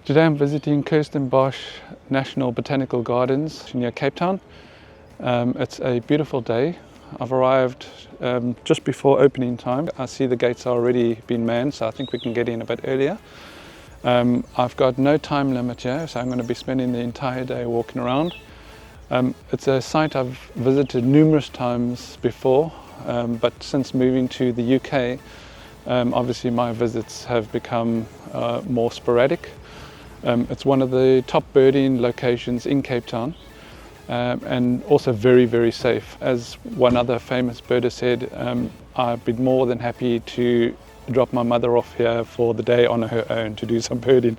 Today I'm visiting Kirstenbosch National Botanical Gardens near Cape Town. It's a beautiful day. I've arrived just before opening time. I see the gates are already been manned, so I think we can get in a bit earlier. I've got no time limit here, so I'm going to be spending the entire day walking around. It's a site I've visited numerous times before, but since moving to the UK, obviously my visits have become more sporadic. It's one of the top birding locations in Cape Town, and also very, very safe. As one other famous birder said, I'd be more than happy to drop my mother off here for the day on her own to do some birding.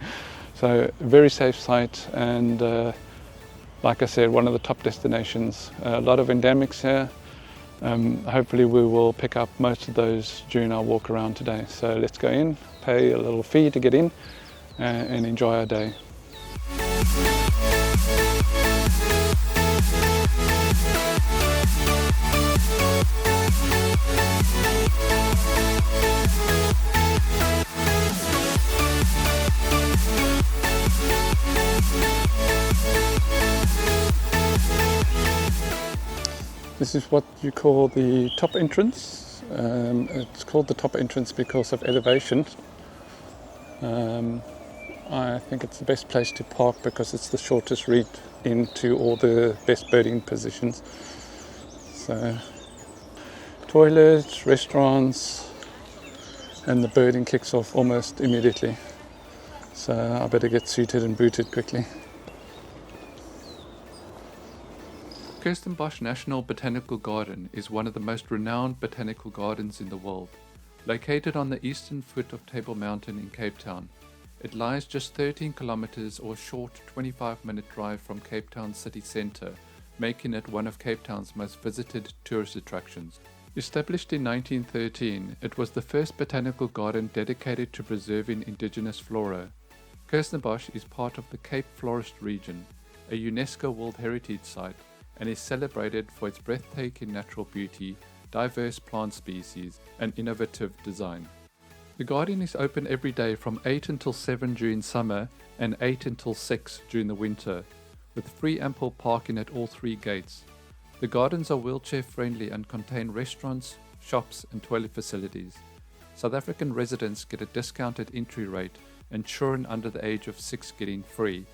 So very safe site, and like I said, one of the top destinations. A lot of endemics here. Hopefully we will pick up most of those during our walk around today. So let's go in, pay a little fee to get in, and enjoy our day. This is what you call the top entrance. It's called the top entrance because of elevation. I think it's the best place to park because it's the shortest route into all the best birding positions. So, toilets, restaurants, and the birding kicks off almost immediately. So I better get suited and booted quickly. Kirstenbosch National Botanical Garden is one of the most renowned botanical gardens in the world. Located on the eastern foot of Table Mountain in Cape Town, it lies just 13 kilometers or a short 25-minute drive from Cape Town city centre, making it one of Cape Town's most visited tourist attractions. Established in 1913, it was the first botanical garden dedicated to preserving indigenous flora. Kirstenbosch is part of the Cape Florist region, a UNESCO World Heritage Site, and is celebrated for its breathtaking natural beauty, diverse plant species, and innovative design. The garden is open every day from 8 until 7 during summer and 8 until 6 during the winter, with free ample parking at all 3 gates. The gardens are wheelchair friendly and contain restaurants, shops, and toilet facilities. South African residents get a discounted entry rate, and children under the age of 6 getting free.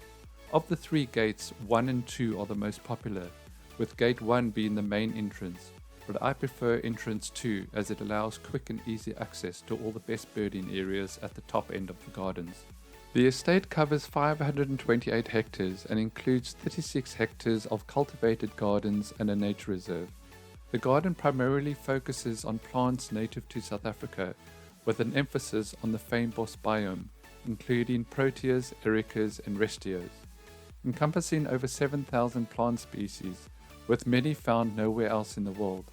Of the 3 gates, 1 and 2 are the most popular, with gate 1 being the main entrance, but I prefer entrance 2 as it allows quick and easy access to all the best birding areas at the top end of the gardens. The estate covers 528 hectares and includes 36 hectares of cultivated gardens and a nature reserve. The garden primarily focuses on plants native to South Africa, with an emphasis on the fynbos biome, including proteas, ericas, and restios, encompassing over 7,000 plant species, with many found nowhere else in the world.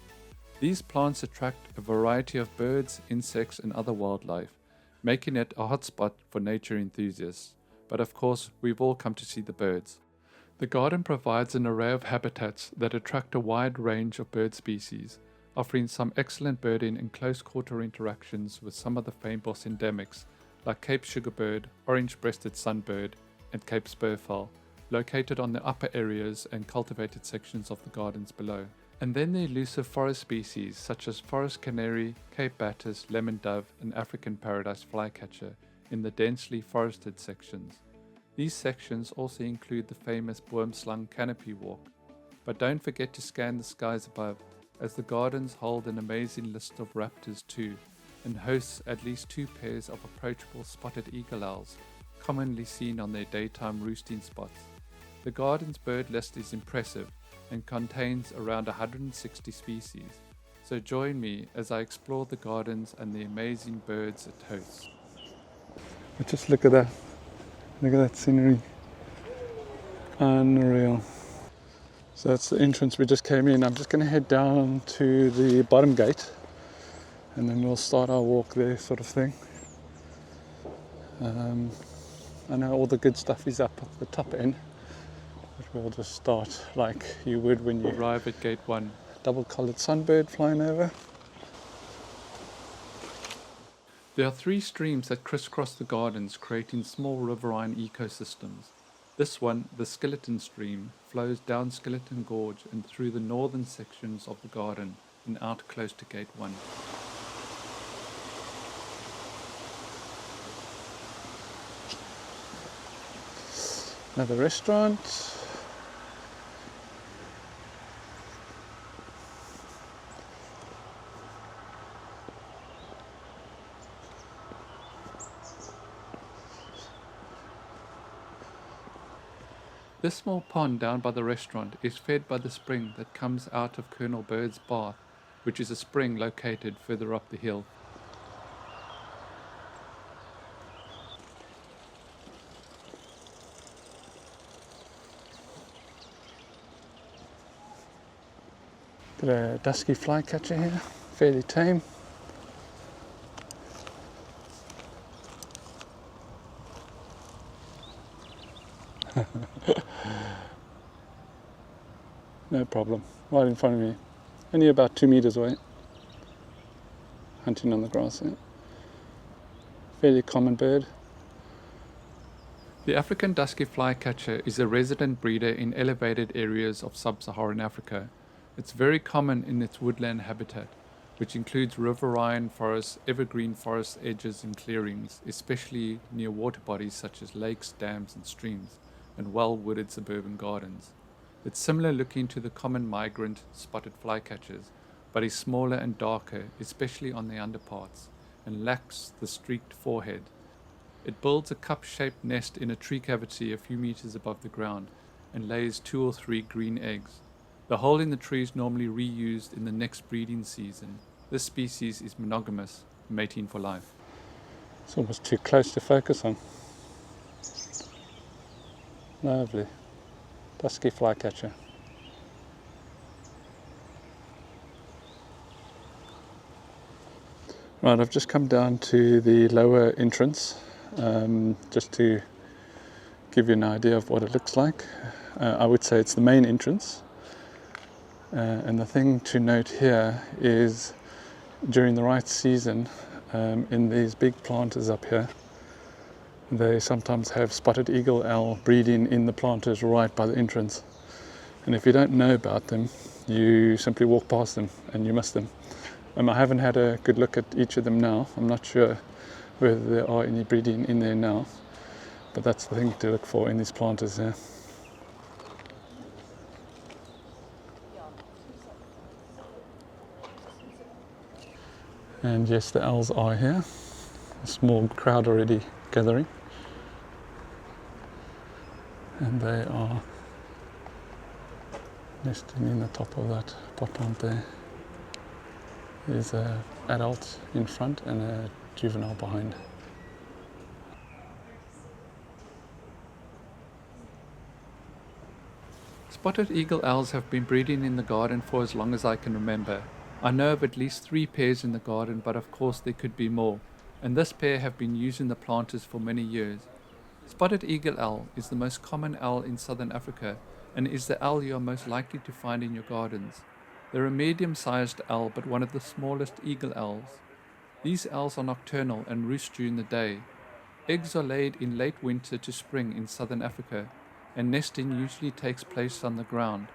These plants attract a variety of birds, insects, and other wildlife, making it a hotspot for nature enthusiasts. But of course, we've all come to see the birds. The garden provides an array of habitats that attract a wide range of bird species, offering some excellent birding and close-quarter interactions with some of the fynbos endemics, like Cape sugarbird, orange-breasted sunbird, and Cape spurfowl, located on the upper areas and cultivated sections of the gardens below. And then the elusive forest species such as forest canary, Cape batis, lemon dove, and African paradise flycatcher in the densely forested sections. These sections also include the famous boomslang canopy walk. But don't forget to scan the skies above, as the gardens hold an amazing list of raptors too, and hosts at least 2 pairs of approachable spotted eagle owls, commonly seen on their daytime roosting spots. The garden's bird list is impressive and contains around 160 species, so join me as I explore the gardens and the amazing birds it hosts. But just look at that scenery, unreal. So that's the entrance we just came in. I'm just going to head down to the bottom gate and then we'll start our walk there, sort of thing. I know all the good stuff is up at the top end, but we'll just start like you would when you arrive at gate 1. Double-coloured sunbird flying over. There are three streams that crisscross the gardens, creating small riverine ecosystems. This one, the Skeleton Stream, flows down Skeleton Gorge and through the northern sections of the garden and out close to Gate 1. Another restaurant. This small pond down by the restaurant is fed by the spring that comes out of Colonel Bird's Bath, which is a spring located further up the hill. Got a dusky flycatcher here, fairly tame. No problem, right in front of me. Only about 2 meters away. Hunting on the grass there. Fairly common bird. The African dusky flycatcher is a resident breeder in elevated areas of sub-Saharan Africa. It's very common in its woodland habitat, which includes riverine forests, evergreen forest edges and clearings, especially near water bodies such as lakes, dams and streams, and well-wooded suburban gardens. It's similar looking to the common migrant spotted flycatchers, but is smaller and darker, especially on the underparts, and lacks the streaked forehead. It builds a cup-shaped nest in a tree cavity a few meters above the ground and lays 2 or 3 green eggs. The hole in the tree is normally reused in the next breeding season. This species is monogamous, mating for life. It's almost too close to focus on. Lovely. Dusky flycatcher. Right, I've just come down to the lower entrance just to give you an idea of what it looks like. I would say it's the main entrance. And the thing to note here is during the right season, in these big planters up here, they sometimes have spotted eagle owl breeding in the planters right by the entrance. And if you don't know about them, you simply walk past them and you miss them. I haven't had a good look at each of them now. I'm not sure whether there are any breeding in there now, but that's the thing to look for in these planters here. And yes, the owls are here. A small crowd already gathering. And they are nesting in the top of that pot plant there. There's an adult in front and a juvenile behind. Spotted eagle owls have been breeding in the garden for as long as I can remember. I know of at least 3 pairs in the garden, but of course there could be more, and this pair have been used in the planters for many years. Spotted eagle owl is the most common owl in southern Africa and is the owl you are most likely to find in your gardens. They're a medium-sized owl but one of the smallest eagle owls. These owls are nocturnal and roost during the day. Eggs are laid in late winter to spring in southern Africa, and nesting usually takes place on the ground,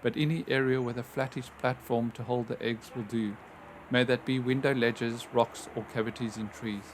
but any area with a flattish platform to hold the eggs will do, may that be window ledges, rocks or cavities in trees.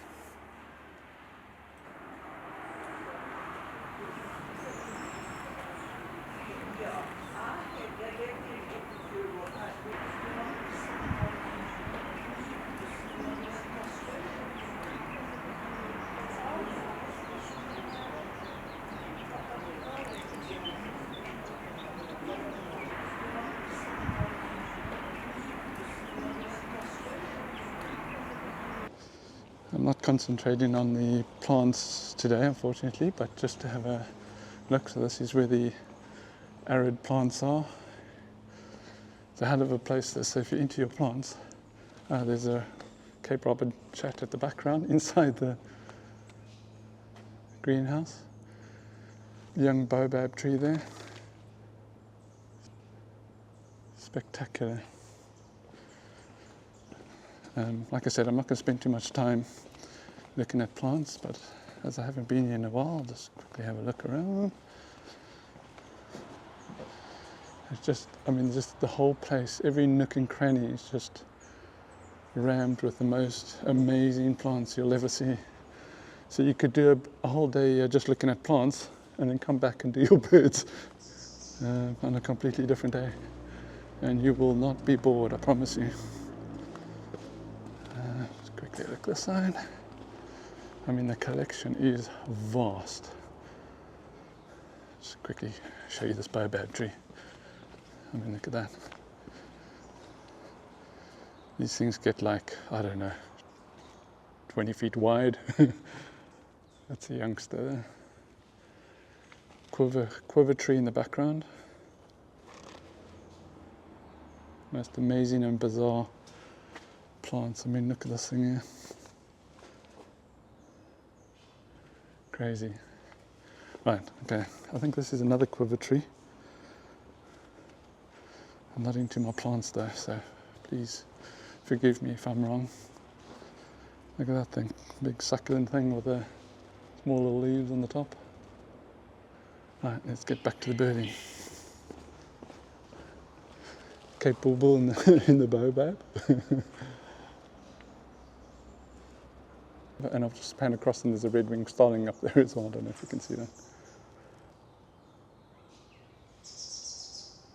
I'm not concentrating on the plants today, unfortunately, but just to have a look. So this is where the arid plants are. It's a hell of a place this. So if you're into your plants, there's a Cape Robin chat at the background inside the greenhouse. Young baobab tree there. Spectacular. Like I said, I'm not going to spend too much time looking at plants, but as I haven't been here in a while, I'll just quickly have a look around. It's just, I mean, just the whole place, every nook and cranny is just rammed with the most amazing plants you'll ever see. So you could do a whole day just looking at plants and then come back and do your birds on a completely different day. And you will not be bored, I promise you. Just quickly look this side. I mean, the collection is vast. Just quickly show you this baobab tree. I mean, look at that. These things get like, I don't know, 20 feet wide. That's a youngster there. Quiver tree in the background. Most amazing and bizarre plants. I mean, look at this thing here. Crazy. Right, okay. I think this is another quiver tree. I'm not into my plants though, so please forgive me if I'm wrong. Look at that thing. Big succulent thing with the small little leaves on the top. Right, let's get back to the birding. Cape Bulbul in the baobab. And I've just panned across and there's a red-winged starling up there as well. I don't know if you can see that.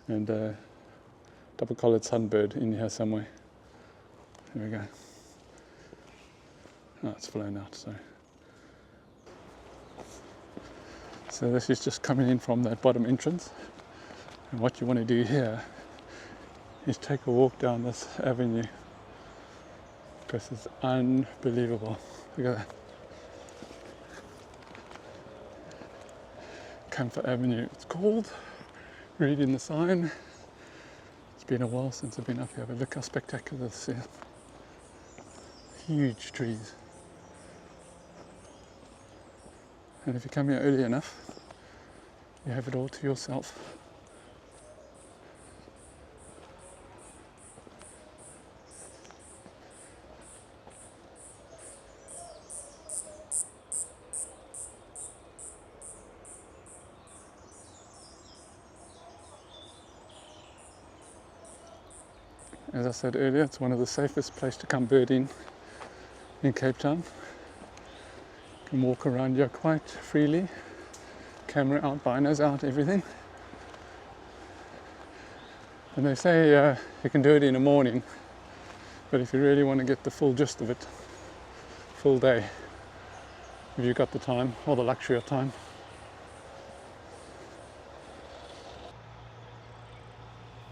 And double-collared sunbird in here somewhere. Here we go. Oh, it's flown out, sorry. So this is just coming in from that bottom entrance. And what you want to do here is take a walk down this avenue, because it's unbelievable. Look at that. Camphor Avenue, it's called. Reading the sign. It's been a while since I've been up here, but look how spectacular this is. Huge trees. And if you come here early enough, you have it all to yourself. As I said earlier, it's one of the safest places to come birding in Cape Town. You can walk around here quite freely. Camera out, binos out, everything. And they say you can do it in the morning, but if you really want to get the full gist of it, full day, if you've got the time or the luxury of time.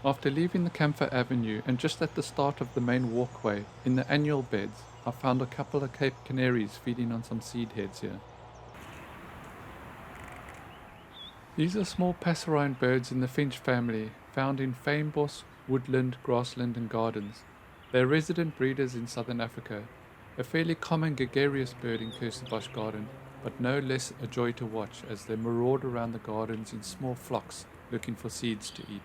After leaving the Camphor Avenue and just at the start of the main walkway, in the annual beds, I found a couple of Cape Canaries feeding on some seed heads here. These are small passerine birds in the finch family, found in fynbos, woodland, grassland and gardens. They are resident breeders in southern Africa, a fairly common gregarious bird in Kirstenbosch garden, but no less a joy to watch as they maraud around the gardens in small flocks looking for seeds to eat.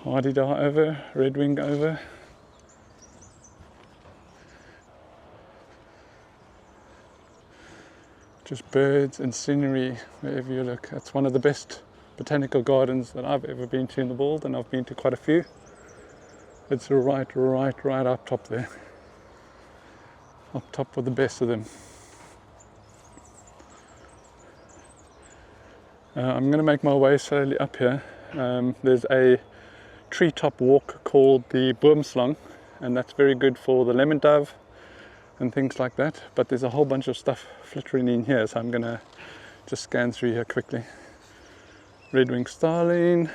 Hardy-dar over, red-wing over. Just birds and scenery wherever you look. It's one of the best botanical gardens that I've ever been to in the world, and I've been to quite a few. It's right up top there. Up top with the best of them. I'm going to make my way slowly up here. There's a treetop walk called the boomslang, and that's very good for the lemon dove and things like that, but there's a whole bunch of stuff flittering in here, so I'm going to just scan through here quickly. Red-winged starling,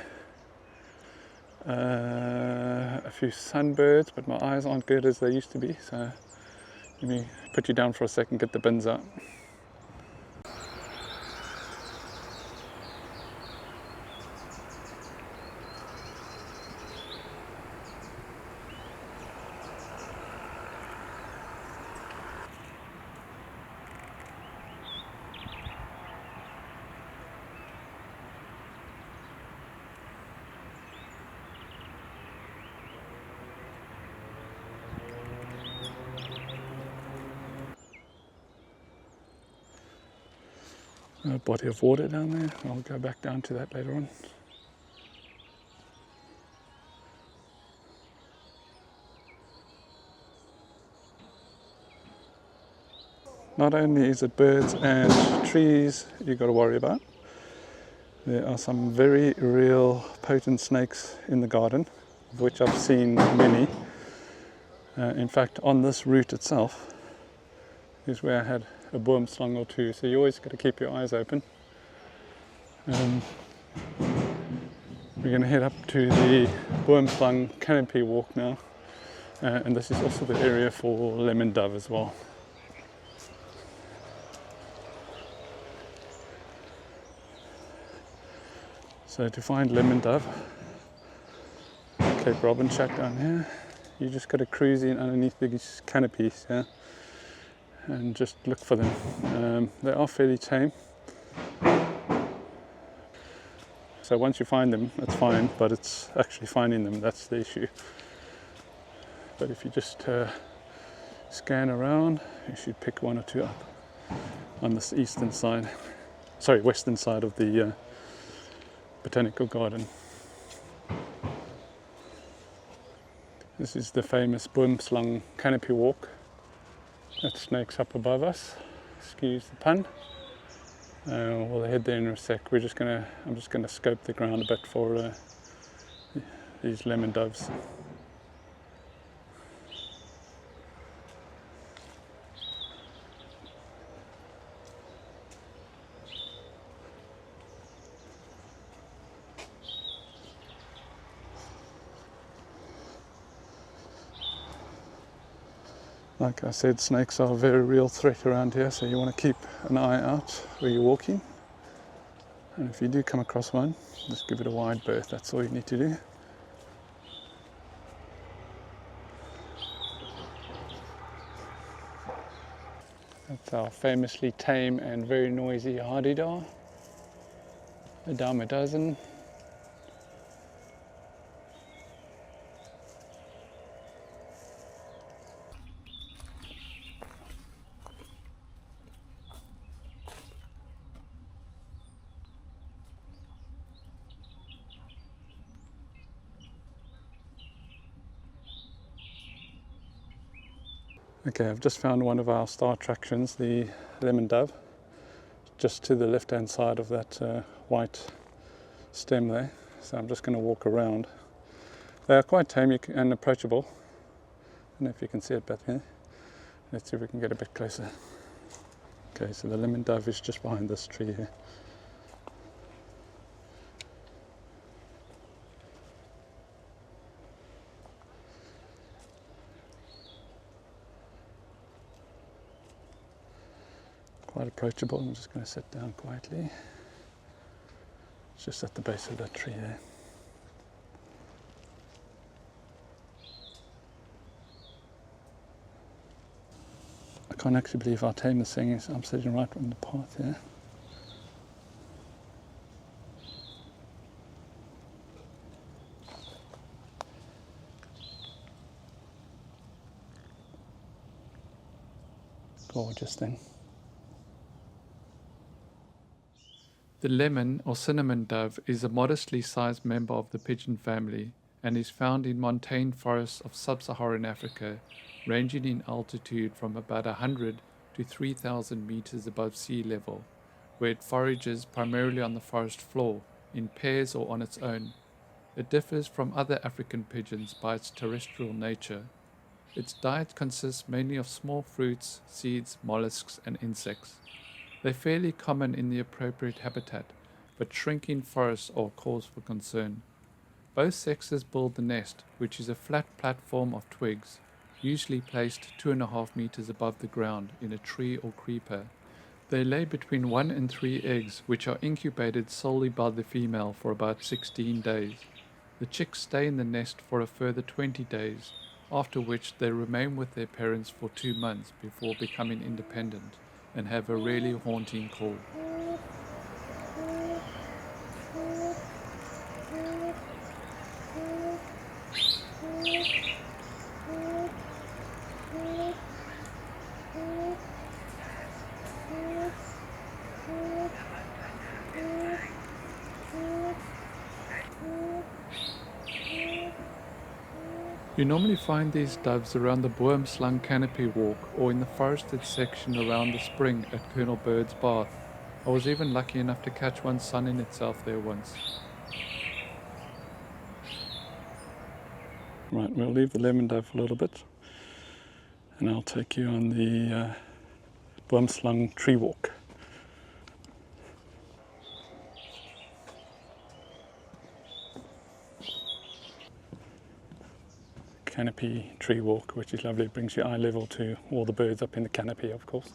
a few sunbirds, but my eyes aren't good as they used to be, so let me put you down for a second, get the bins out. A body of water down there. I'll go back down to that later on. Not only is it birds and trees you've got to worry about, there are some very real potent snakes in the garden, of which I've seen many. In fact, on this route itself is where I had a boomslang or two, so you always got to keep your eyes open. We're going to head up to the boomslang canopy walk now, and this is also the area for lemon dove as well. So to find lemon dove, Cape Robin shack down here, you just got to cruise in underneath these canopies, yeah, and just look for them. They are fairly tame. So once you find them, it's fine, but it's actually finding them that's the issue. But if you just scan around, you should pick one or two up on this western side of the Botanical Garden. This is the famous boomslang canopy walk that snakes up above us. Excuse the pun. We'll head there in a sec. I'm just gonna scope the ground a bit for these lemon doves. Like I said, snakes are a very real threat around here, so you want to keep an eye out where you're walking. And if you do come across one, just give it a wide berth, that's all you need to do. That's our famously tame and very noisy hardy-dar, a dime a dozen. Okay, I've just found one of our star attractions, the lemon dove, just to the left hand side of that white stem there. So I'm just going to walk around. They are quite tame and approachable. I don't know if you can see it back here. Let's see if we can get a bit closer. Okay, so the lemon dove is just behind this tree here. Quite approachable. I'm just going to sit down quietly. It's just at the base of that tree there. I can't actually believe how tame this thing is. I'm sitting right on the path here. Gorgeous thing. The lemon or cinnamon dove is a modestly sized member of the pigeon family and is found in montane forests of sub-Saharan Africa, ranging in altitude from about 100 to 3,000 meters above sea level, where it forages primarily on the forest floor, in pairs or on its own. It differs from other African pigeons by its terrestrial nature. Its diet consists mainly of small fruits, seeds, mollusks, and insects. They're fairly common in the appropriate habitat, but shrinking forests are a cause for concern. Both sexes build the nest, which is a flat platform of twigs, usually placed 2.5 meters above the ground in a tree or creeper. They lay between 1 and 3 eggs, which are incubated solely by the female for about 16 days. The chicks stay in the nest for a further 20 days, after which they remain with their parents for 2 months before becoming independent and have a really haunting call. You normally find these doves around the boomslang canopy walk or in the forested section around the spring at Colonel Bird's Bath. I was even lucky enough to catch one sunning itself there once. Right, we'll leave the lemon dove for a little bit and I'll take you on the boomslang tree walk. Canopy tree walk, which is lovely. It brings your eye level to all the birds up in the canopy, of course.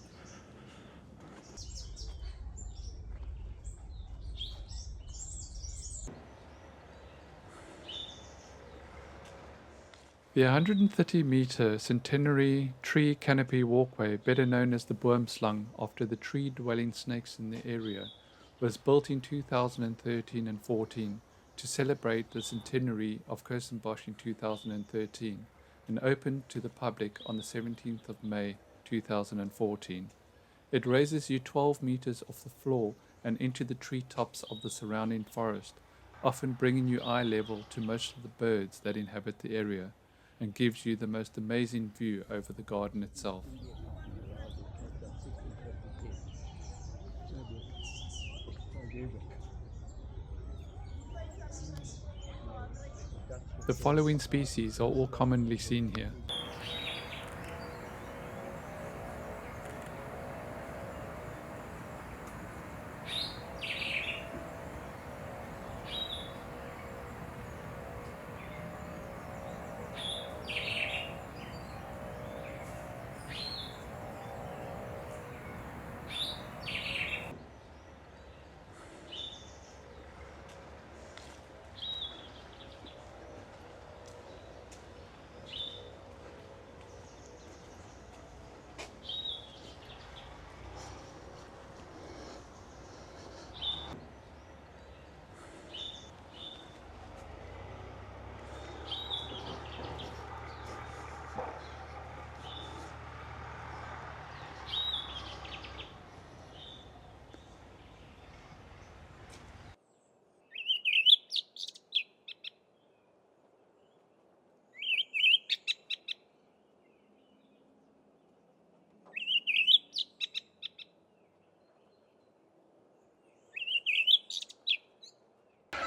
The 130-meter centenary tree canopy walkway, better known as the boomslang after the tree-dwelling snakes in the area, was built in 2013 and 14 to celebrate the centenary of Kirstenbosch in 2013 and opened to the public on the 17th of May 2014. It raises you 12 meters off the floor and into the treetops of the surrounding forest, often bringing you eye level to most of the birds that inhabit the area, and gives you the most amazing view over the garden itself. The following species are all commonly seen here.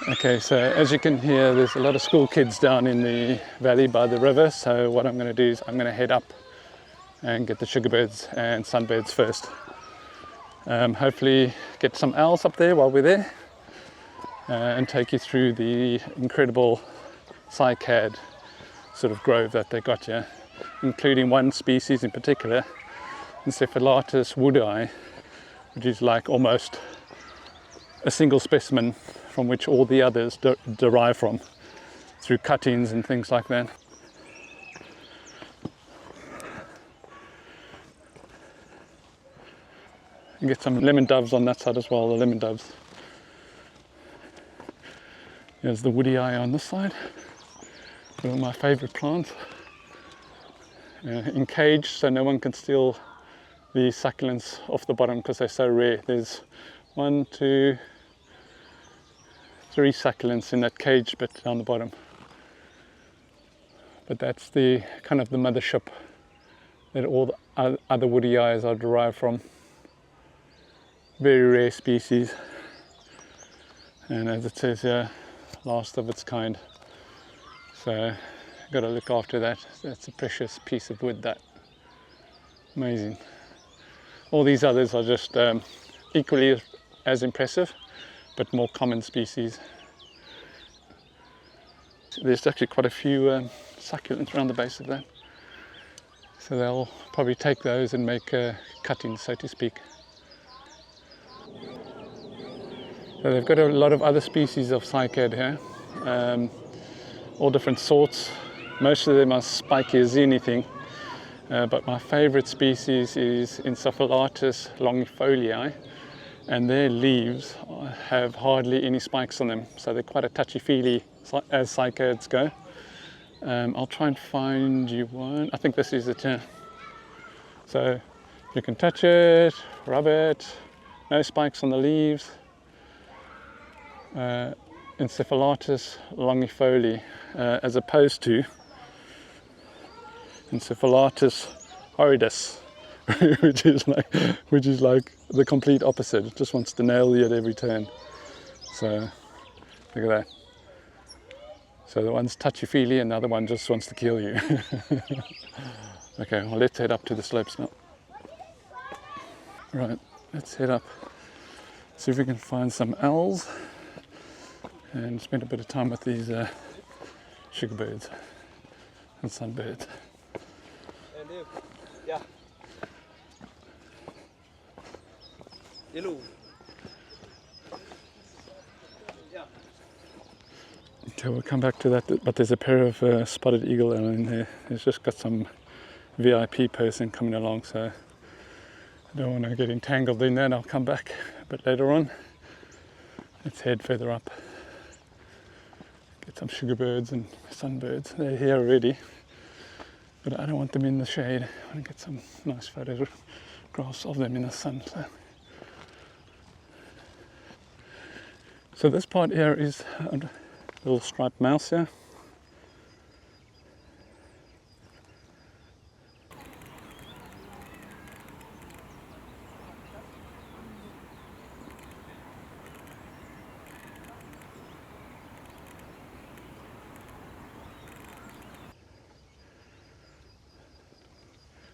Okay, so as you can hear, there's a lot of school kids down in the valley by the river. So what I'm going to do is I'm going to head up and get the sugarbirds and sunbirds first. Hopefully get some owls up there while we're there and take you through the incredible cycad sort of grove that they got here, including one species in particular, Encephalatus woodii, which is like almost a single specimen from which all the others derive from through cuttings and things like that. You get some lemon doves on that side as well, the lemon doves. There's the woody eye on this side, one of my favorite plants. Encaged so no one can steal the succulents off the bottom because they're so rare. There's 1, 2, 3 succulents in that cage bit down the bottom. But that's the kind of the mothership that all the other woody eyes are derived from. Very rare species. And as it says here, last of its kind. So got to look after that. That's a precious piece of wood, that. Amazing. All these others are just equally as impressive, but more common species. There's actually quite a few succulents around the base of that. So they'll probably take those and make cuttings, so to speak. So they've got a lot of other species of cycad here, all different sorts. Most of them are spiky as anything, but my favorite species is Encephalatus longifolii, and their leaves have hardly any spikes on them, so they're quite a touchy-feely as cycads go. I'll try and find you one. I think this is it here. So you can touch it, rub it, no spikes on the leaves. Encephalatus longifolii, as opposed to Encephalatus horridus, which is like the complete opposite. It just wants to nail you at every turn. So look at that. So the one's touchy-feely and the other one just wants to kill you. Okay, well, let's head up to the slopes now. Right, let's head up, see if we can find some owls and spend a bit of time with these sugar birds and sunbirds. Yeah. Yellow. Okay, we'll come back to that, but there's a pair of spotted eagle in there. It's just got some VIP person coming along, so I don't want to get entangled in that. I'll come back a bit later on. Let's head further up. Get some sugar birds and sunbirds. They're here already, but I don't want them in the shade. I want to get some nice photographs of them in the sun. So this part here is a little striped mouse here.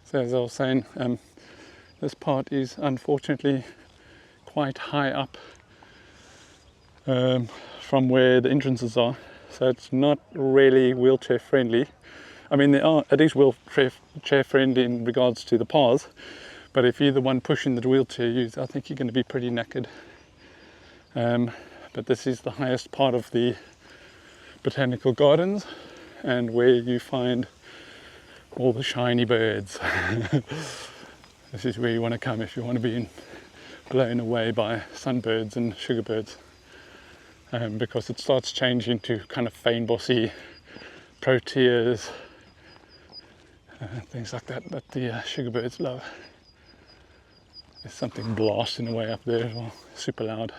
So as I was saying, this part is unfortunately quite high up from where the entrances are, so it's not really wheelchair friendly. I mean, it is wheelchair friendly in regards to the paths, but if you're the one pushing the wheelchair, I think you're going to be pretty knackered. But this is the highest part of the botanical gardens and where you find all the shiny birds. This is where you want to come if you want to be blown away by sunbirds and sugarbirds, because it starts changing to kind of feinbossy proteas, things like that the sugarbirds love. There's something blasting away up there as well, super loud.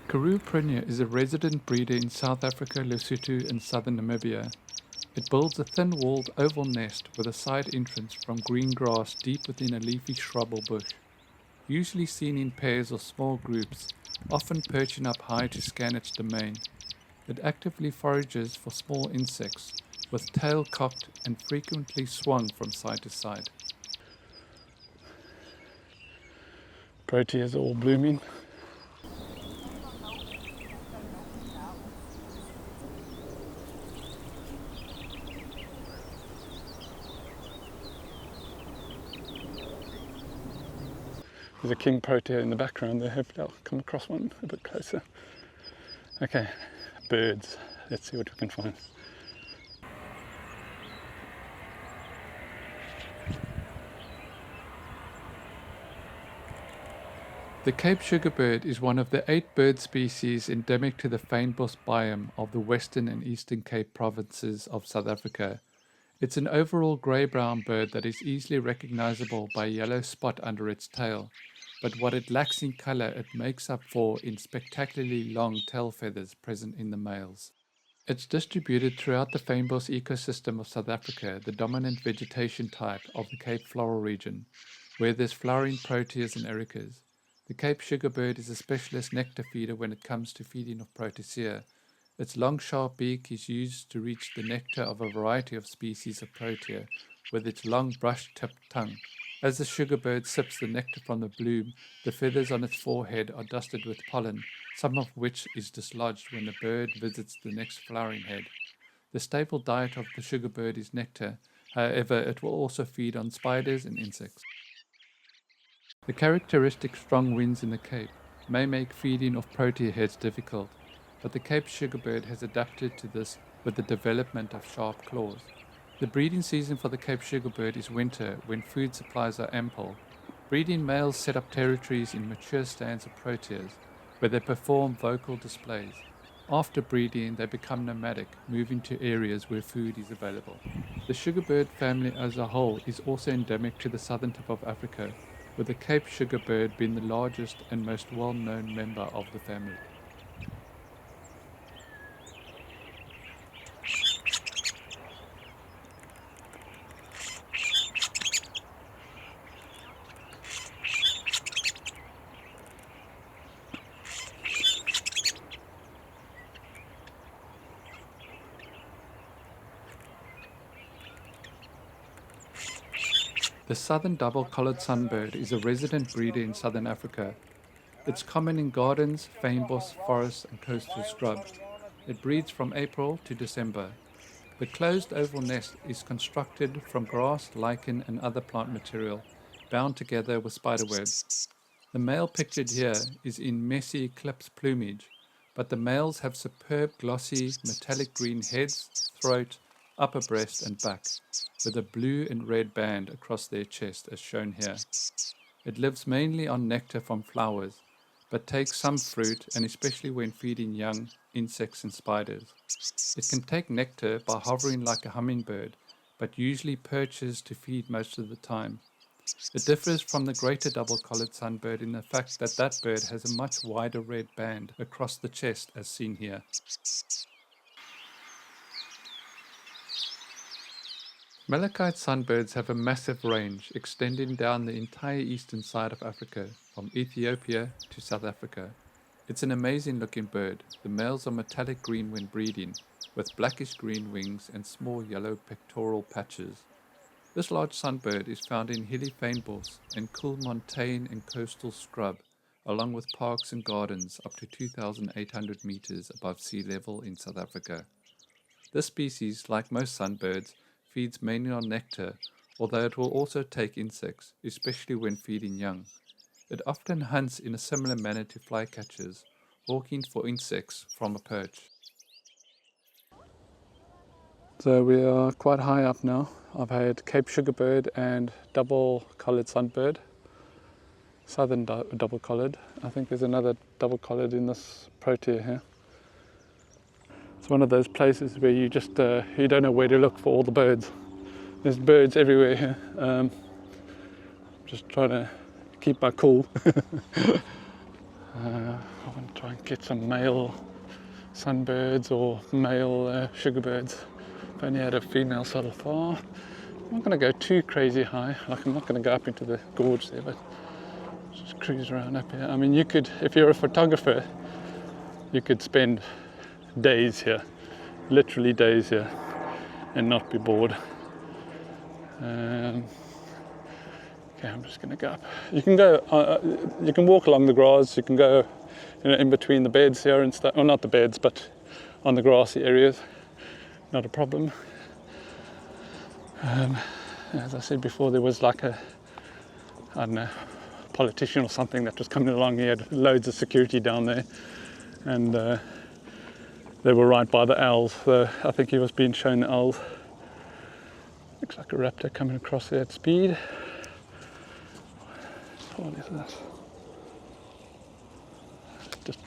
Karoo Prinia is a resident breeder in South Africa, Lesotho and southern Namibia. It builds a thin-walled oval nest with a side entrance from green grass deep within a leafy shrub or bush. Usually seen in pairs or small groups, often perching up high to scan its domain. It actively forages for small insects, with tail cocked and frequently swung from side to side. Proteas all blooming. There's a king protea in the background there. Hopefully I'll come across one a bit closer. Okay, birds. Let's see what we can find. The Cape sugarbird is one of the 8 bird species endemic to the fynbos biome of the Western and Eastern Cape provinces of South Africa. It's an overall grey-brown bird that is easily recognizable by a yellow spot under its tail, but what it lacks in color it makes up for in spectacularly long tail feathers present in the males. It's distributed throughout the fynbos ecosystem of South Africa, the dominant vegetation type of the Cape floral region, where there's flowering proteas and ericas. The Cape sugarbird is a specialist nectar feeder when it comes to feeding of Proteaceae. Its long sharp beak is used to reach the nectar of a variety of species of Protea with its long brush-tipped tongue. As the sugarbird sips the nectar from the bloom, the feathers on its forehead are dusted with pollen, some of which is dislodged when the bird visits the next flowering head. The staple diet of the sugarbird is nectar, however it will also feed on spiders and insects. The characteristic strong winds in the Cape may make feeding of protea heads difficult, but the Cape sugarbird has adapted to this with the development of sharp claws. The breeding season for the Cape sugarbird is winter, when food supplies are ample. Breeding males set up territories in mature stands of proteas, where they perform vocal displays. After breeding, they become nomadic, moving to areas where food is available. The sugarbird family as a whole is also endemic to the southern tip of Africa, with the Cape sugarbird being the largest and most well-known member of the family. The southern double-collared sunbird is a resident breeder in southern Africa. It's common in gardens, fynbos, forests and coastal scrub. It breeds from April to December. The closed oval nest is constructed from grass, lichen and other plant material, bound together with spiderwebs. The male pictured here is in messy eclipse plumage, but the males have superb glossy metallic green heads, throat, upper breast and back, with a blue and red band across their chest as shown here. It lives mainly on nectar from flowers, but takes some fruit and especially when feeding young, insects and spiders. It can take nectar by hovering like a hummingbird, but usually perches to feed most of the time. It differs from the greater double-collared sunbird in the fact that that bird has a much wider red band across the chest as seen here. Malachite sunbirds have a massive range extending down the entire eastern side of Africa, from Ethiopia to South Africa. It's an amazing looking bird. The males are metallic green when breeding, with blackish green wings and small yellow pectoral patches. This large sunbird is found in hilly fynbos and cool montane and coastal scrub, along with parks and gardens up to 2,800 meters above sea level in South Africa. This species, like most sunbirds, feeds mainly on nectar, although it will also take insects, especially when feeding young. It often hunts in a similar manner to flycatchers, hawking for insects from a perch. So we are quite high up now. I've had Cape sugarbird and double-collared sunbird, southern double-collared. I think there's another double-collared in this protea here. It's one of those places where you just you don't know where to look for all the birds. There's birds everywhere here. Just trying to keep my cool. I want to try and get some male sunbirds or male sugarbirds. I've only had a female so far. I'm not going to go too crazy high. Like I'm not going to go up into the gorge there, but just cruise around up here. I mean, you could, if you're a photographer, you could spend days here, literally days here, and not be bored. Okay, I'm just going to go up. You can go, you can walk along the grass. You can go, in between the beds here and stuff. Well, not the beds, but on the grassy areas. Not a problem. As I said before, there was like a, I don't know, politician or something that was coming along. He had loads of security down there, and they were right by the owls. So I think he was being shown the owls. Looks like a raptor coming across there at speed. What is that? Just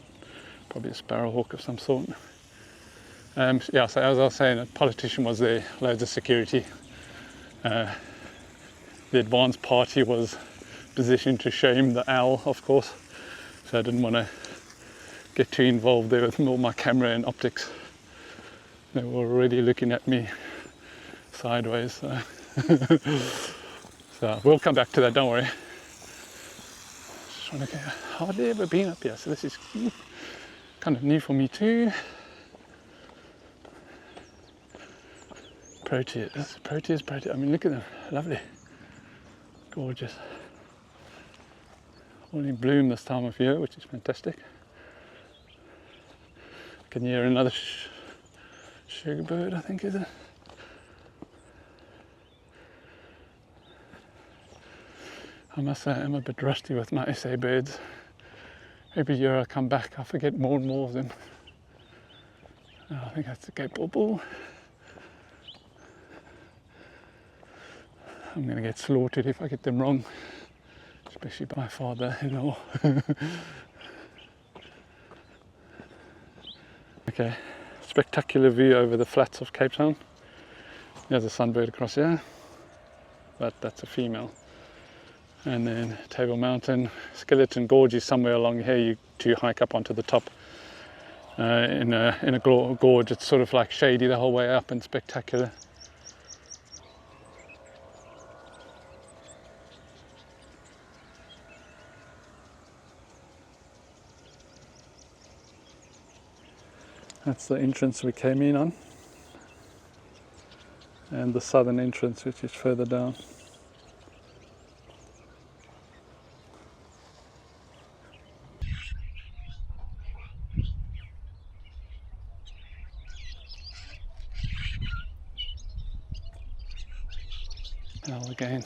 probably a sparrowhawk of some sort. Yeah, so as I was saying, a politician was there, loads of security. The advance party was positioned to shame the owl, of course. So I didn't want to get too involved there with all my camera and optics. They were already looking at me sideways. So, so we'll come back to that, don't worry. Just trying to get, hardly ever been up here, so this is kind of new for me too. Proteas. I mean, look at them, lovely, gorgeous. All in bloom this time of year, which is fantastic. I can hear another sugarbird, I think, is it? I must say I'm a bit rusty with my SA birds. Every year I come back, I forget more and more of them. I think that's the Cape Bulbul. I'm going to get slaughtered if I get them wrong, especially by my father-in-law. Okay, spectacular view over the flats of Cape Town. There's a sunbird across here, but that's a female. And then Table Mountain. Skeleton Gorge is somewhere along here to hike up onto the top. In a gorge, it's sort of like shady the whole way up and spectacular. That's the entrance we came in on, and the southern entrance, which is further down. Now again,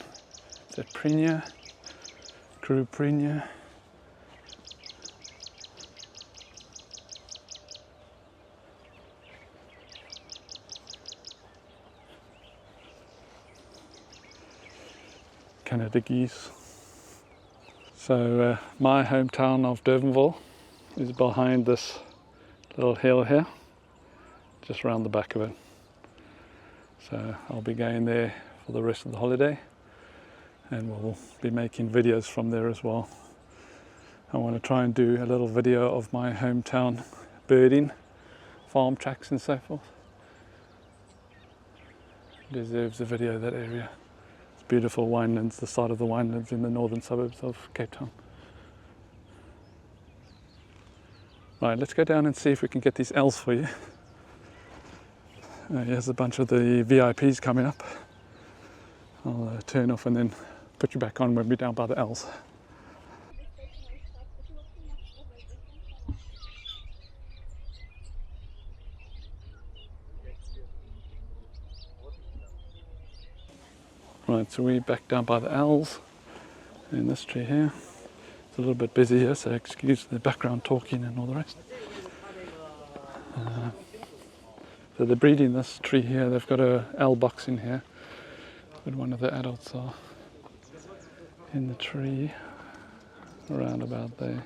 the Prinia, Crew Prinia. Canada geese. So my hometown of Durbanville is behind this little hill here, just around the back of it. So I'll be going there for the rest of the holiday, and we'll be making videos from there as well. I want to try and do a little video of my hometown birding, farm tracks and so forth. Deserves a video, that area. Beautiful winelands, the side of the winelands in the northern suburbs of Cape Town. Right, let's go down and see if we can get these L's for you. Here's a bunch of the VIPs coming up. I'll turn off and then put you back on when we're down by the L's. Right, so we're back down by the L's in this tree here. It's a little bit busy here, so excuse the background talking and all the rest. So they're breeding this tree here. They've got a L box in here, but one of the adults are in the tree around about there.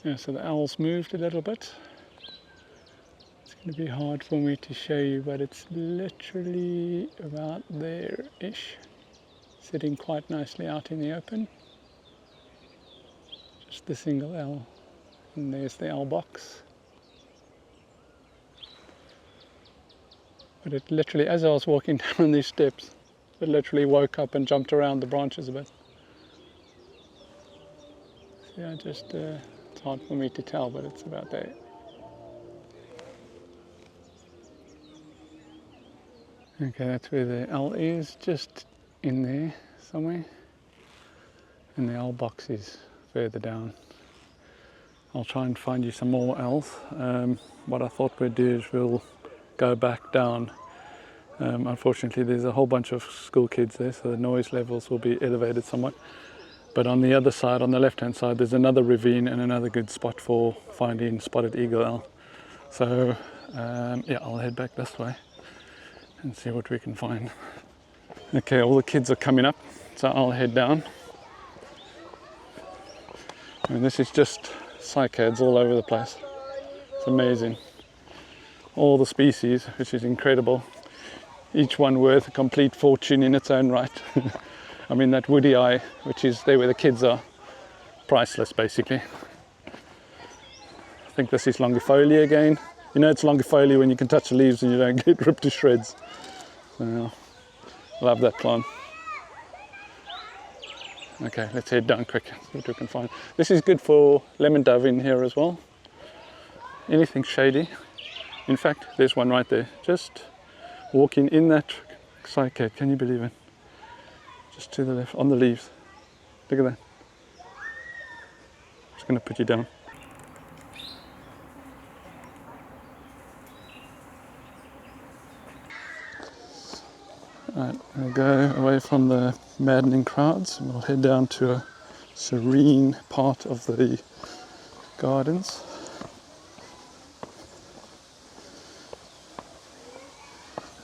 Yeah, so the owl's moved a little bit. It's going to be hard for me to show you, but it's literally about there-ish, sitting quite nicely out in the open. Just the single owl, and there's the owl box. But it literally, as I was walking down these steps, it literally woke up and jumped around the branches a bit. So yeah, just it's hard for me to tell, but it's about there. Okay, that's where the owl is, just in there somewhere. And the owl box is further down. I'll try and find you some more owls. What I thought we'd do is we'll go back down. Unfortunately, there's a whole bunch of school kids there, so the noise levels will be elevated somewhat. But on the other side, on the left-hand side, there's another ravine and another good spot for finding spotted eagle owl. So, yeah, I'll head back this way and see what we can find. Okay, all the kids are coming up, so I'll head down. And this is just cycads all over the place. It's amazing. All the species, which is incredible. Each one worth a complete fortune in its own right. I mean, that woody eye, which is there where the kids are, priceless basically. I think this is longifolia again. You know it's longifoliate when you can touch the leaves and you don't get ripped to shreds. So, love that plant. Okay, let's head down quick, see what we can find. This is good for lemon dove in here as well. Anything shady. In fact, there's one right there. Just walking in that cycad, can you believe it? Just to the left, on the leaves. Look at that. Just going to put you down. Alright, we'll go away from the maddening crowds and we'll head down to a serene part of the gardens.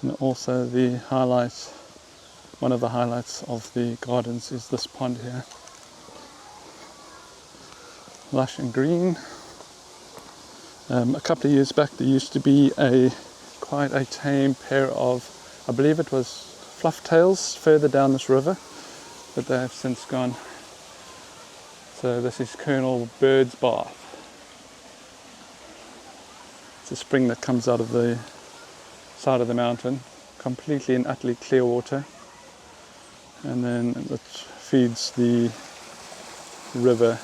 And also the highlights, one of the highlights of the gardens is this pond here. Lush and green. A couple of years back there used to be quite a tame pair of, I believe it was flufftails further down this river, but they have since gone. So this is Colonel Bird's Bath. It's a spring that comes out of the side of the mountain, completely and utterly clear water, and then it feeds the river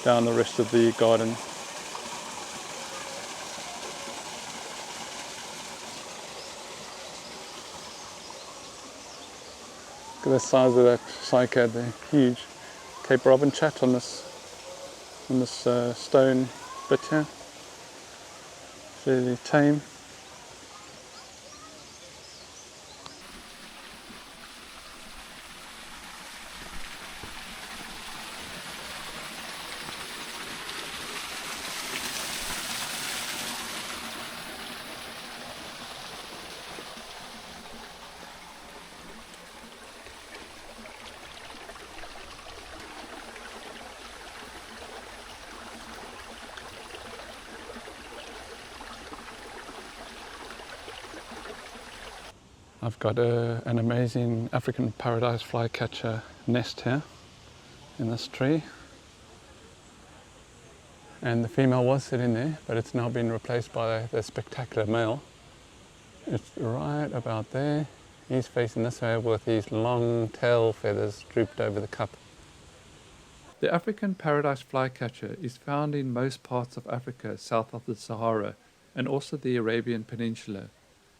down the rest of the garden. Look at the size of that cycad, they're huge. Cape Robin chat on this stone bit here. Fairly tame. I've got an amazing African paradise flycatcher nest here in this tree, and the female was sitting there, but it's now been replaced by the spectacular male. It's right about there. He's facing this way with these long tail feathers drooped over the cup. The African paradise flycatcher is found in most parts of Africa south of the Sahara and also the Arabian Peninsula.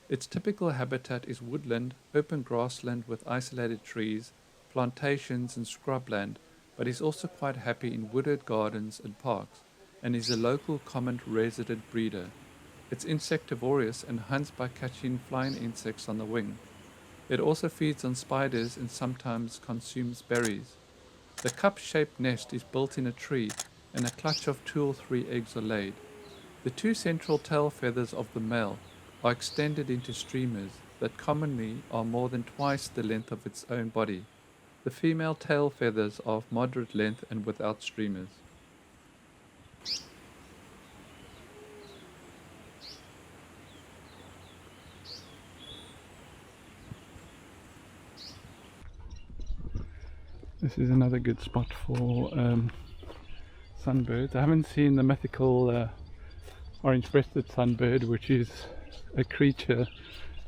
Its typical habitat is woodland, open grassland with isolated trees, plantations and scrubland, but is also quite happy in wooded gardens and parks, and is a local common resident breeder. It's insectivorous and hunts by catching flying insects on the wing. It also feeds on spiders and sometimes consumes berries. The cup-shaped nest is built in a tree, and a clutch of 2 or 3 eggs are laid. The 2 central tail feathers of the male are extended into streamers that commonly are more than twice the length of its own body. The female tail feathers are of moderate length and without streamers. This is another good spot for sunbirds. I haven't seen the mythical orange-breasted sunbird, which is a creature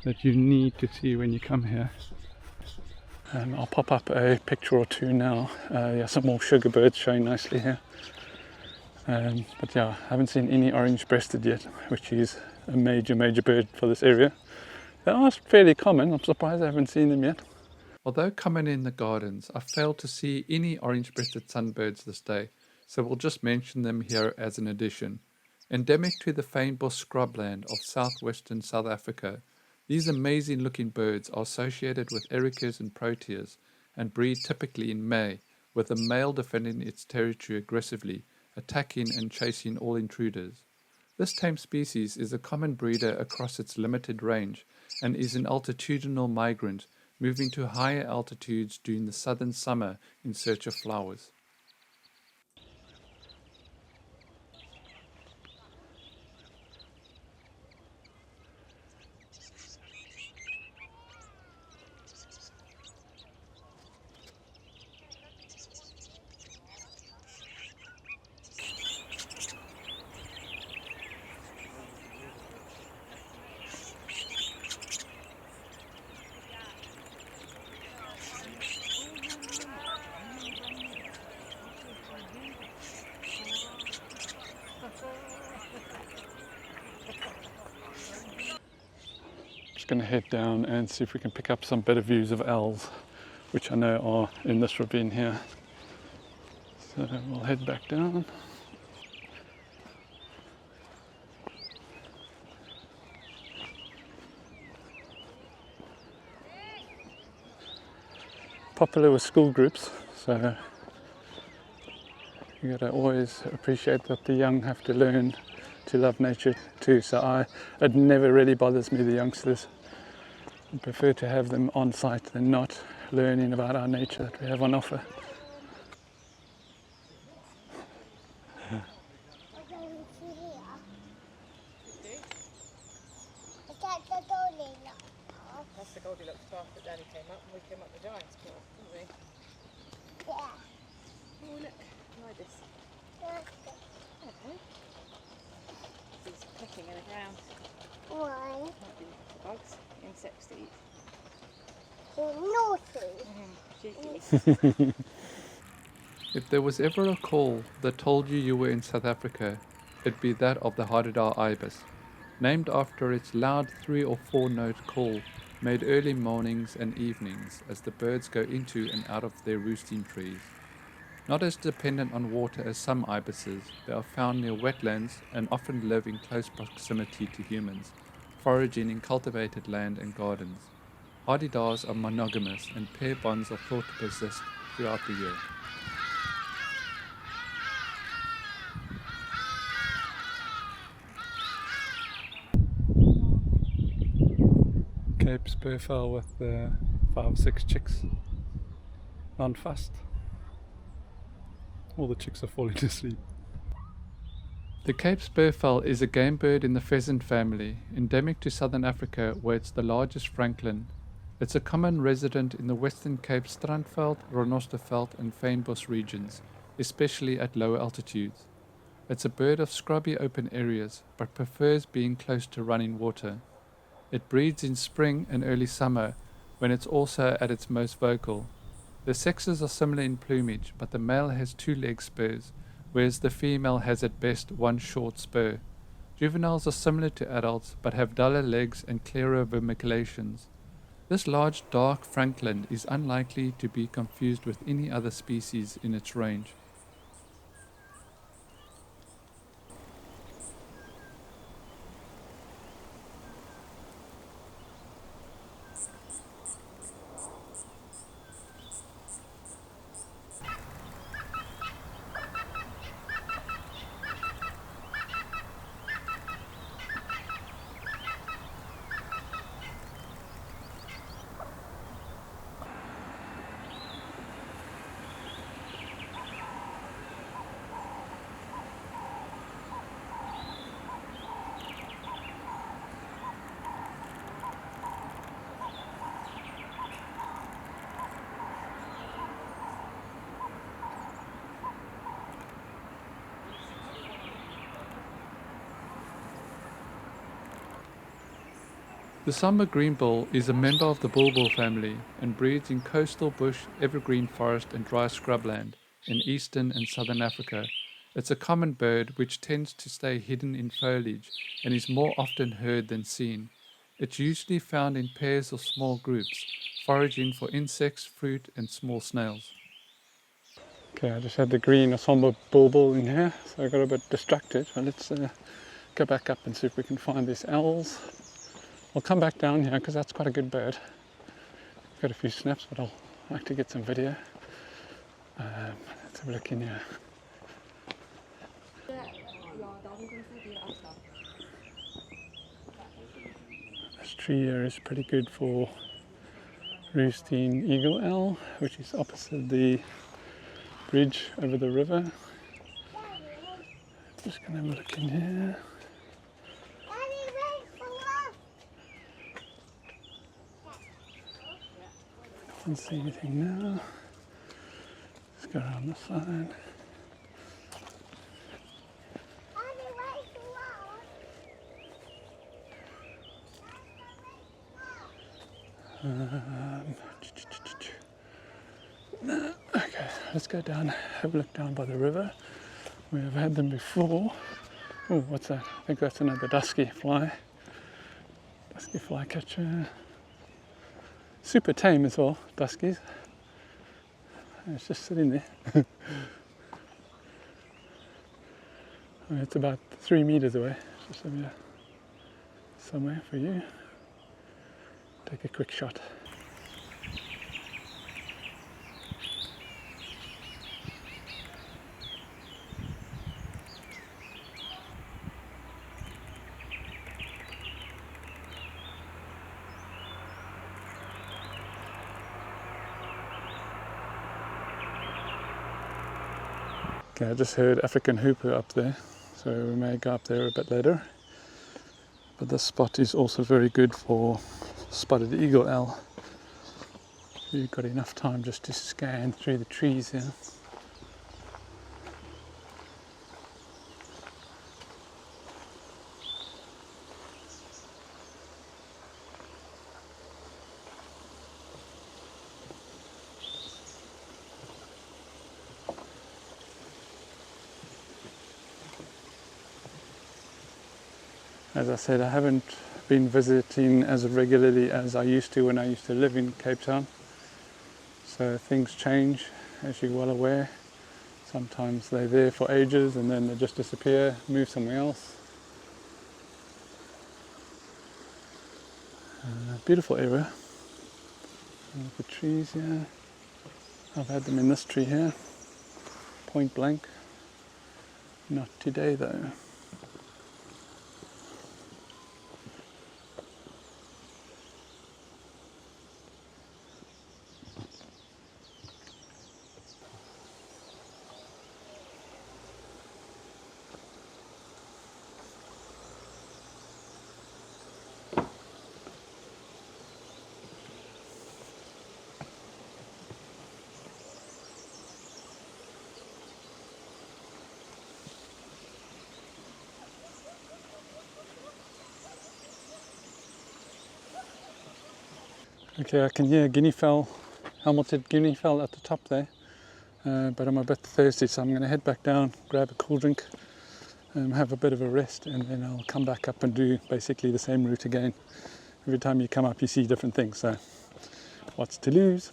that you need to see when you come here. I'll pop up a picture or two now. Yeah, some more sugar birds showing nicely here. But yeah, I haven't seen any orange-breasted yet, which is a major bird for this area. They are fairly common. I'm surprised I haven't seen them yet. Although common in the gardens, I failed to see any orange-breasted sunbirds this day, so we'll just mention them here as an addition. Endemic to the Fynbos scrubland of southwestern South Africa, these amazing-looking birds are associated with ericas and proteas and breed typically in May, with the male defending its territory aggressively, attacking and chasing all intruders. This tame species is a common breeder across its limited range and is an altitudinal migrant, moving to higher altitudes during the southern summer in search of flowers. going to head down and see if we can pick up some better views of owls, which I know are in this ravine here. So we'll head back down. Popular with school groups, so you gotta always appreciate that the young have to learn to love nature too. So it never really bothers me, the youngsters. I prefer to have them on site than not learning about our nature that we have on offer. That's the Goldilocks path that Danny came up, and we came up the Giant's path, didn't we? Yeah. Oh look, try this. Okay. He's clicking in the ground. One. Might be bugs, insects to eat. Naughty. Cheeky. If there was ever a call that told you were in South Africa, it'd be that of the Hadada ibis, named after its loud 3 or 4 note call made early mornings and evenings as the birds go into and out of their roosting trees. Not as dependent on water as some ibises, they are found near wetlands and often live in close proximity to humans, foraging in cultivated land and gardens. Hadidas are monogamous and pair bonds are thought to persist throughout the year. Cape Spurfowl with 5 or 6 chicks on fast. All the chicks are falling asleep. The Cape Spurfowl is a game bird in the pheasant family, endemic to southern Africa where it's the largest francolin. It's a common resident in the Western Cape Strandveld, Renosterveld and Fynbos regions, especially at lower altitudes. It's a bird of scrubby open areas, but prefers being close to running water. It breeds in spring and early summer, when it's also at its most vocal. The sexes are similar in plumage, but the male has 2 leg spurs, whereas the female has at best 1 short spur. Juveniles are similar to adults, but have duller legs and clearer vermiculations. This large dark francolin is unlikely to be confused with any other species in its range. The summer greenbill is a member of the bulbul family and breeds in coastal bush, evergreen forest and dry scrubland in eastern and southern Africa. It's a common bird which tends to stay hidden in foliage and is more often heard than seen. It's usually found in pairs or small groups, foraging for insects, fruit and small snails. Okay, I just had the green ensemble bulbul in here, so I got a bit distracted. But let's go back up and see if we can find these owls. I'll come back down here because that's quite a good bird. Got a few snaps, but I'll like to get some video. Let's have a look in here. This tree here is pretty good for roosting eagle owl, which is opposite the bridge over the river. Just gonna have a look in here. Can't see anything now. Let's go around the side. Okay, let's go down, have a look down by the river. We have had them before. Oh, what's that? I think that's another dusky fly. Dusky flycatcher. Super tame as well, duskies. It's just sitting there. It's about 3 meters away. Just over here somewhere for you. Take a quick shot. Okay, I just heard African hoopoe up there, so we may go up there a bit later. But this spot is also very good for spotted eagle owl. You've got enough time just to scan through the trees here. As I said, I haven't been visiting as regularly as I used to when I used to live in Cape Town. So things change, as you're well aware. Sometimes they're there for ages and then they just disappear, move somewhere else. Beautiful area. The trees here. I've had them in this tree here, point blank. Not today though. Okay, I can hear guinea fowl, helmeted guinea fowl at the top there, but I'm a bit thirsty, so I'm going to head back down, grab a cool drink, have a bit of a rest, and then I'll come back up and do basically the same route again. Every time you come up you see different things, so what's to lose?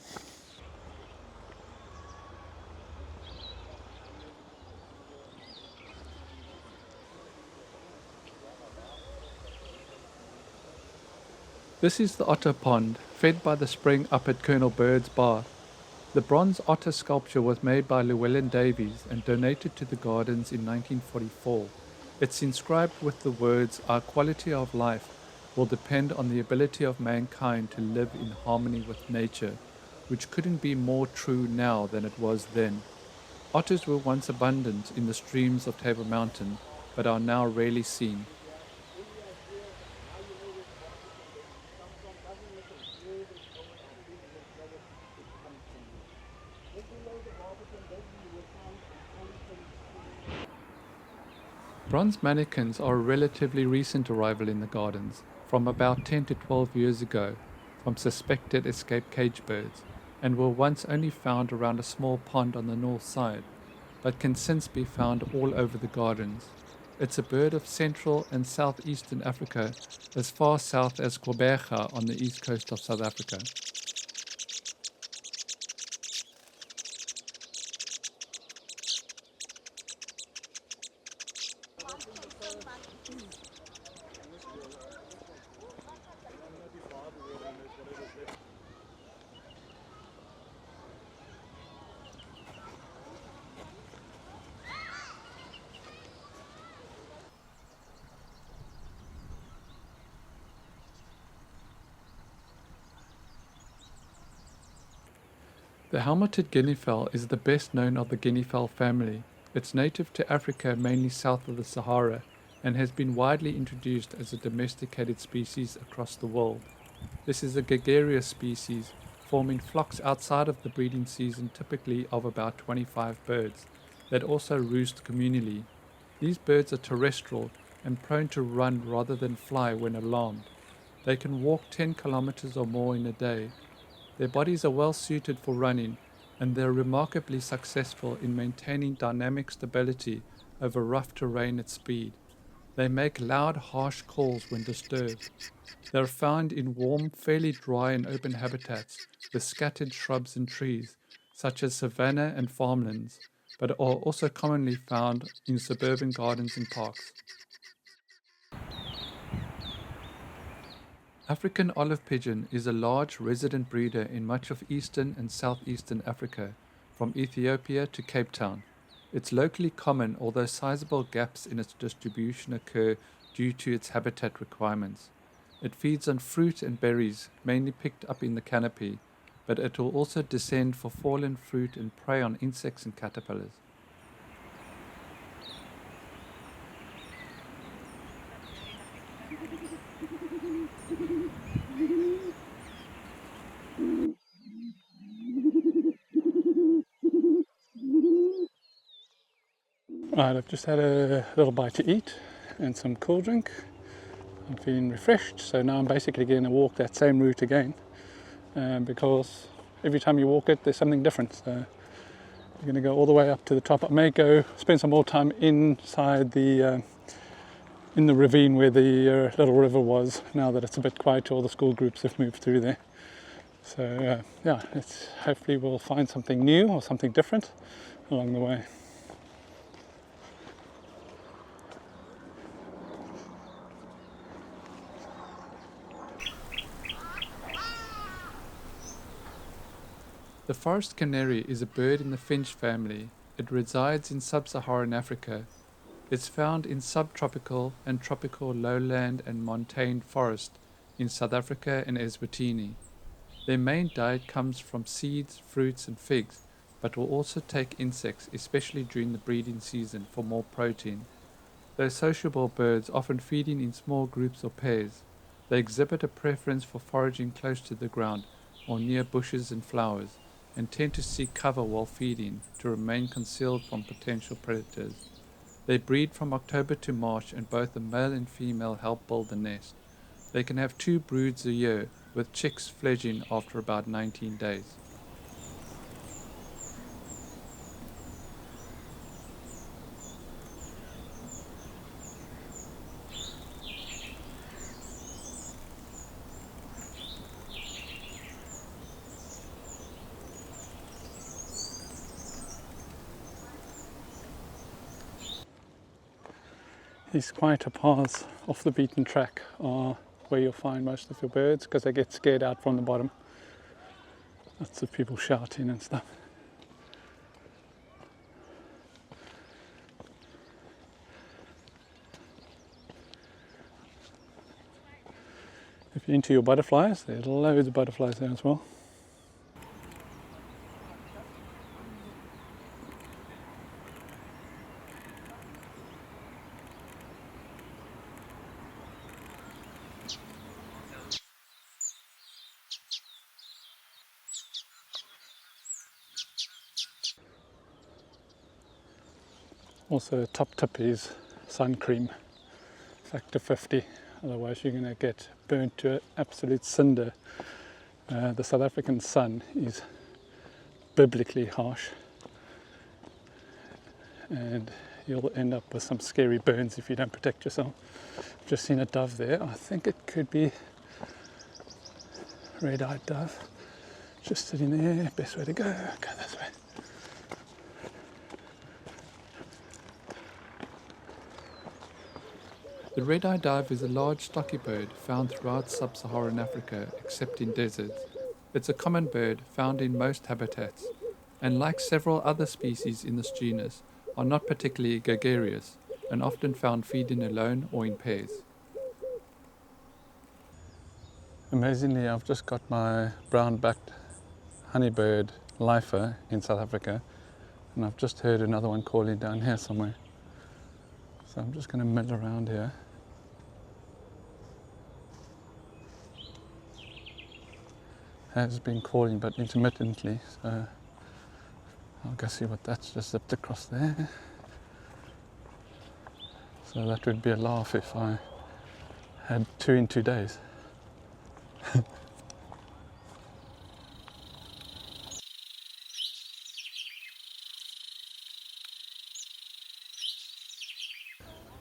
This is the otter pond, fed by the spring up at Colonel Bird's Bar. The bronze otter sculpture was made by Llewellyn Davies and donated to the gardens in 1944. It's inscribed with the words, "Our quality of life will depend on the ability of mankind to live in harmony with nature," which couldn't be more true now than it was then. Otters were once abundant in the streams of Table Mountain, but are now rarely seen. Bronze mannequins are a relatively recent arrival in the gardens, from about 10 to 12 years ago, from suspected escaped cage birds, and were once only found around a small pond on the north side, but can since be found all over the gardens. It's a bird of central and southeastern Africa, as far south as Gqeberha on the east coast of South Africa. The helmeted guinea fowl is the best known of the guinea fowl family. It's native to Africa, mainly south of the Sahara, and has been widely introduced as a domesticated species across the world. This is a gregarious species, forming flocks outside of the breeding season, typically of about 25 birds, that also roost communally. These birds are terrestrial and prone to run rather than fly when alarmed. They can walk 10 kilometers or more in a day. Their bodies are well suited for running, and they're remarkably successful in maintaining dynamic stability over rough terrain at speed. They make loud, harsh calls when disturbed. They are found in warm, fairly dry and open habitats with scattered shrubs and trees, such as savanna and farmlands, but are also commonly found in suburban gardens and parks. African olive pigeon is a large resident breeder in much of eastern and southeastern Africa, from Ethiopia to Cape Town. It's locally common, although sizable gaps in its distribution occur due to its habitat requirements. It feeds on fruit and berries, mainly picked up in the canopy, but it will also descend for fallen fruit and prey on insects and caterpillars. Right, I've just had a little bite to eat and some cool drink. I'm feeling refreshed, so now I'm basically going to walk that same route again because every time you walk it there's something different. So you're going to go all the way up to the top. I may go spend some more time inside the in the ravine where the little river was, now that it's a bit quieter. All the school groups have moved through there. So yeah, hopefully we'll find something new or something different along the way. The forest canary is a bird in the finch family. It resides in sub-Saharan Africa. It's found in subtropical and tropical lowland and montane forest in South Africa and Eswatini. Their main diet comes from seeds, fruits and figs, but will also take insects, especially during the breeding season, for more protein. They're sociable birds, often feeding in small groups or pairs. They exhibit a preference for foraging close to the ground or near bushes and flowers, and tend to seek cover while feeding to remain concealed from potential predators. They breed from October to March, and both the male and female help build the nest. They can have 2 broods a year, with chicks fledging after about 19 days. These quieter paths off the beaten track are where you'll find most of your birds because they get scared out from the bottom. Lots of people shouting and stuff. If you're into your butterflies, there's loads of butterflies there as well. Also, top tip is sun cream, factor 50, otherwise you're going to get burnt to an absolute cinder. The South African sun is biblically harsh and you'll end up with some scary burns if you don't protect yourself. Just seen a dove there. I think it could be red-eyed dove, just sitting there. Best way to go this way. The red-eyed dove is a large stocky bird found throughout sub-Saharan Africa except in deserts. It's a common bird found in most habitats, and like several other species in this genus, are not particularly gregarious and often found feeding alone or in pairs. Amazingly, I've just got my brown-backed honeybird lifer in South Africa, and I've just heard another one calling down here somewhere. So I'm just going to mill around here. Has been calling, but intermittently, so I'll go see what that's just zipped across there. So that would be a laugh if I had 2 in 2 days.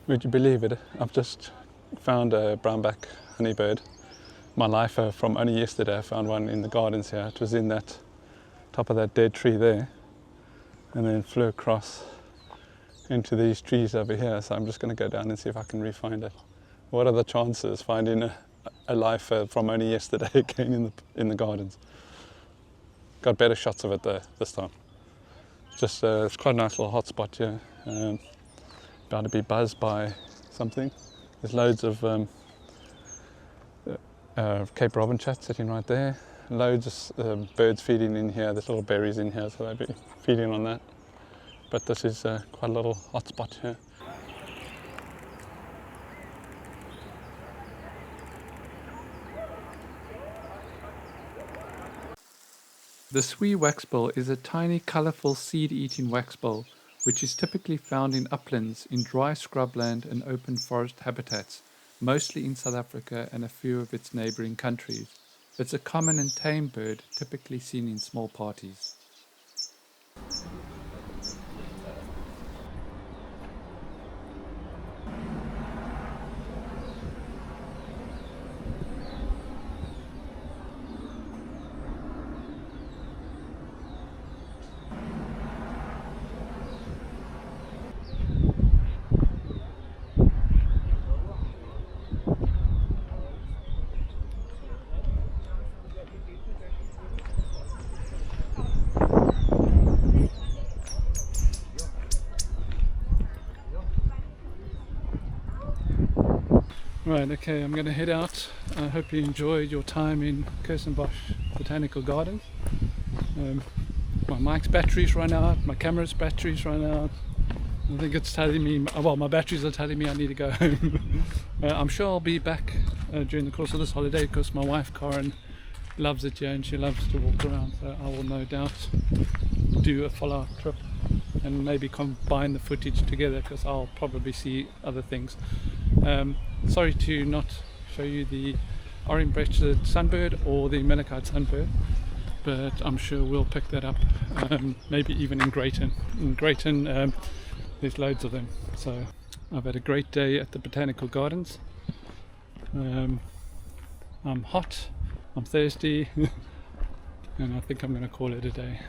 Would you believe it? I've just found a brownback honeybird. My lifer from only yesterday. I found one in the gardens here. It was in that top of that dead tree there, and then flew across into these trees over here. So I'm just going to go down and see if I can re-find it. What are the chances finding a lifer from only yesterday again in the gardens? Got better shots of it though this time. Just it's quite a nice little hot spot here. About to be buzzed by something. There's loads of Cape Robin chat sitting right there. Loads of birds feeding in here. There's little berries in here, so they'll be feeding on that. But this is quite a little hot spot here. The Swee waxbill is a tiny, colourful seed-eating waxbill, which is typically found in uplands, in dry scrubland and open forest habitats, mostly in South Africa and a few of its neighbouring countries. It's a common and tame bird, typically seen in small parties. Right, okay, I'm going to head out. I hope you enjoyed your time in Kirstenbosch Botanical Gardens. My mic's batteries run out, my camera's batteries run out. I think it's telling me, well, my batteries are telling me I need to go home. I'm sure I'll be back during the course of this holiday because my wife Karen loves it here and she loves to walk around, so I will no doubt do a follow-up trip and maybe combine the footage together because I'll probably see other things. Sorry to not show you the orange-breasted sunbird or the malachite sunbird, but I'm sure we'll pick that up, maybe even in Greyton. In Greyton there's loads of them. So I've had a great day at the Botanical Gardens. I'm hot, I'm thirsty, and I think I'm going to call it a day.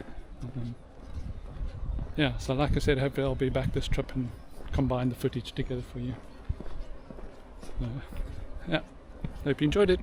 Yeah, so like I said, hopefully I'll be back this trip and combine the footage together for you. So, yeah, hope you enjoyed it.